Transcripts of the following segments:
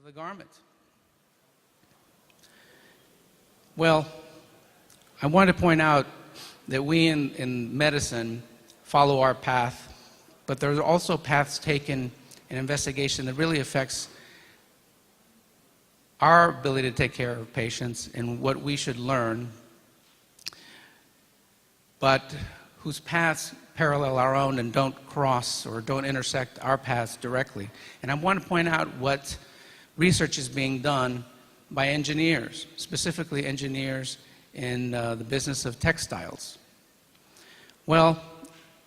of the garment? Well, I want to point out that we in medicine follow our path, but there are also paths taken in investigation that really affects our ability to take care of patients and what we should learn, but whose paths parallel our own and don't cross or don't intersect our paths directly. And I want to point out what research is being done by engineers, specifically engineers in the business of textiles. Well,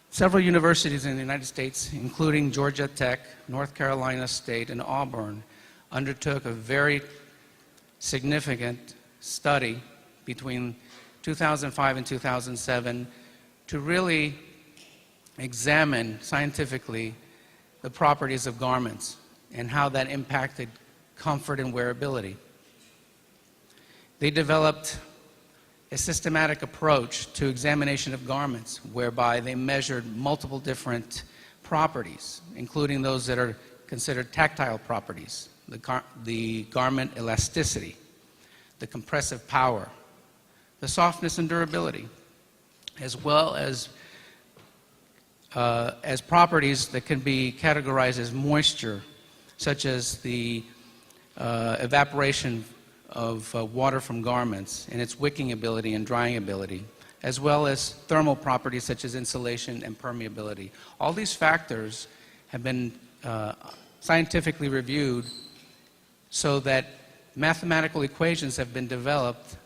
several universities in the United States, including Georgia Tech, North Carolina State, and Auburn, undertook a very significant study between 2005 and 2007 to really examine scientifically the properties of garments and how that impacted comfort and wearability. They developed a systematic approach to examination of garments whereby they measured multiple different properties, including those that are considered tactile properties, the garment elasticity, the compressive power, the softness and durability, as well as properties that can be categorized as moisture, such as the evaporation of water from garments and its wicking ability and drying ability, as well as thermal properties such as insulation and permeability. All these factors have been scientifically reviewed so that mathematical equations have been developed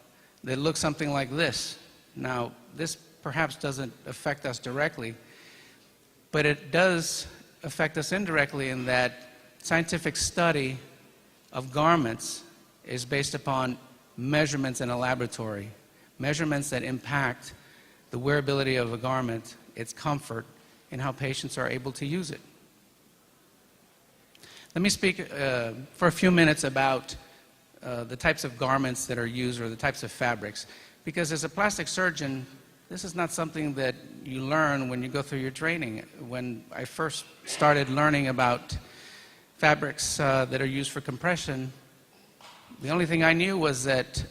that look something like this. Now, this perhaps doesn't affect us directly, but it does affect us indirectly in that scientific study of garments is based upon measurements in a laboratory, measurements that impact the wearability of a garment, its comfort, and how patients are able to use it. Let me speak for a few minutes about the types of garments that are used or the types of fabrics, because as a plastic surgeon, this is not something that you learn when you go through your training. When I first started learning about fabrics that are used for compression, the only thing I knew was that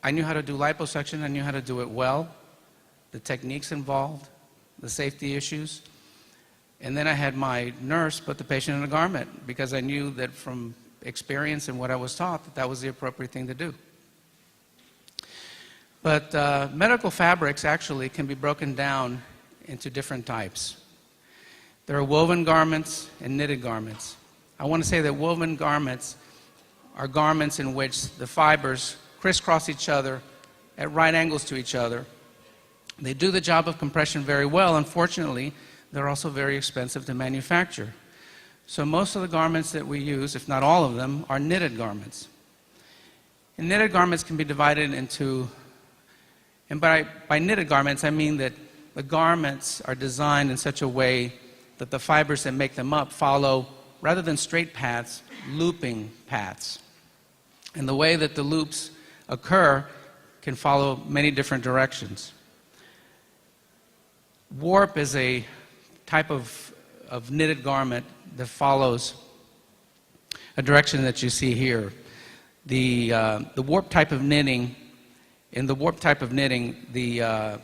I knew how to do liposuction, I knew how to do it well, the techniques involved, the safety issues, and then I had my nurse put the patient in a garment because I knew that from experience and what I was taught that that was the appropriate thing to do. But medical fabrics actually can be broken down into different types. There are woven garments and knitted garments. I want to say that woven garments are garments in which the fibers crisscross each other at right angles to each other. They do the job of compression very well. Unfortunately, they're also very expensive to manufacture. So most of the garments that we use, if not all of them, are knitted garments. And knitted garments can be divided into, and by knitted garments I mean that the garments are designed in such a way that the fibers that make them up follow, rather than straight paths, looping paths. And the way that the loops occur can follow many different directions. Warp is a type of knitted garment that follows a direction that you see here. The warp type of knitting, in the warp type of knitting, the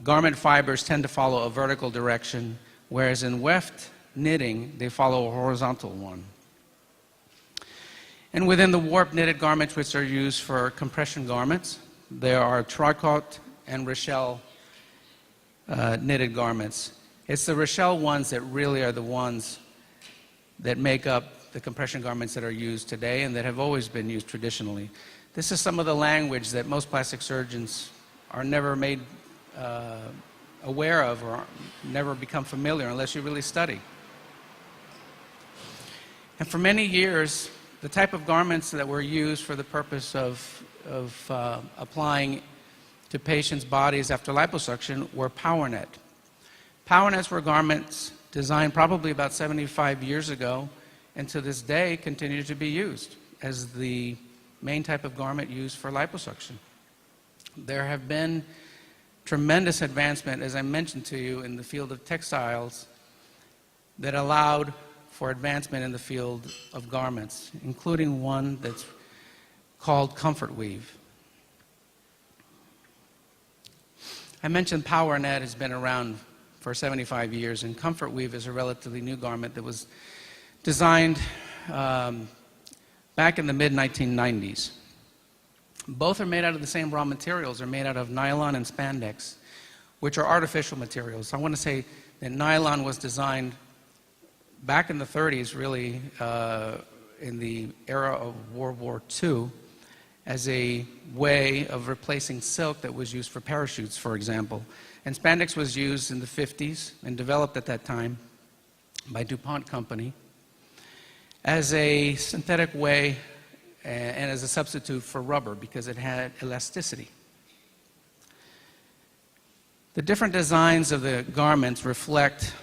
garment fibers tend to follow a vertical direction, whereas in weft knitting, they follow a horizontal one. And within the warp knitted garments, which are used for compression garments, there are tricot and Rochelle knitted garments. It's the Rochelle ones that really are the ones that make up the compression garments that are used today and that have always been used traditionally. This is some of the language that most plastic surgeons are never made aware of or never become familiar unless you really study. And for many years, the type of garments that were used for the purpose of applying to patients' bodies after liposuction were power net. Power nets were garments designed probably about 75 years ago and to this day continue to be used as the main type of garment used for liposuction. There have been tremendous advancement, as I mentioned to you, in the field of textiles that allowed for advancement in the field of garments, including one that's called comfort weave. I mentioned PowerNet has been around for 75 years, and comfort weave is a relatively new garment that was designed back in the mid-1990s. Both are made out of the same raw materials. They're made out of nylon and spandex, which are artificial materials. I want to say that nylon was designed back in the 30s, really, in the era of World War II, as a way of replacing silk that was used for parachutes, for example. And spandex was used in the 50s and developed at that time by DuPont Company as a synthetic way and as a substitute for rubber because it had elasticity. The different designs of the garments reflect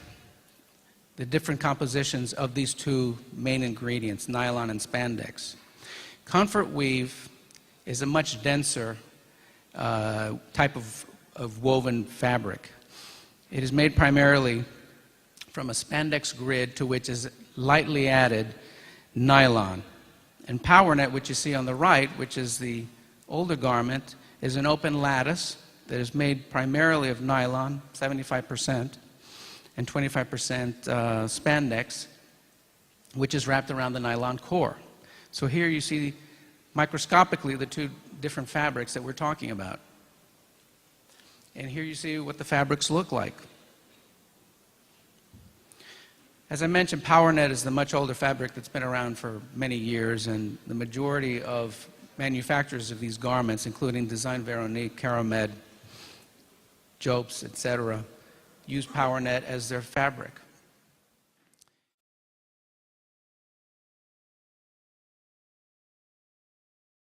the different compositions of these two main ingredients, nylon and spandex. Comfort weave is a much denser type of woven fabric. It is made primarily from a spandex grid to which is lightly added nylon. And PowerNet, which you see on the right, which is the older garment, is an open lattice that is made primarily of nylon, 75%, and 25% spandex, which is wrapped around the nylon core. So here you see microscopically the two different fabrics that we're talking about. And here you see what the fabrics look like. As I mentioned, PowerNet is the much older fabric that's been around for many years, and the majority of manufacturers of these garments, including Design Veronique, Caramed, Jopes, etc., use PowerNet as their fabric.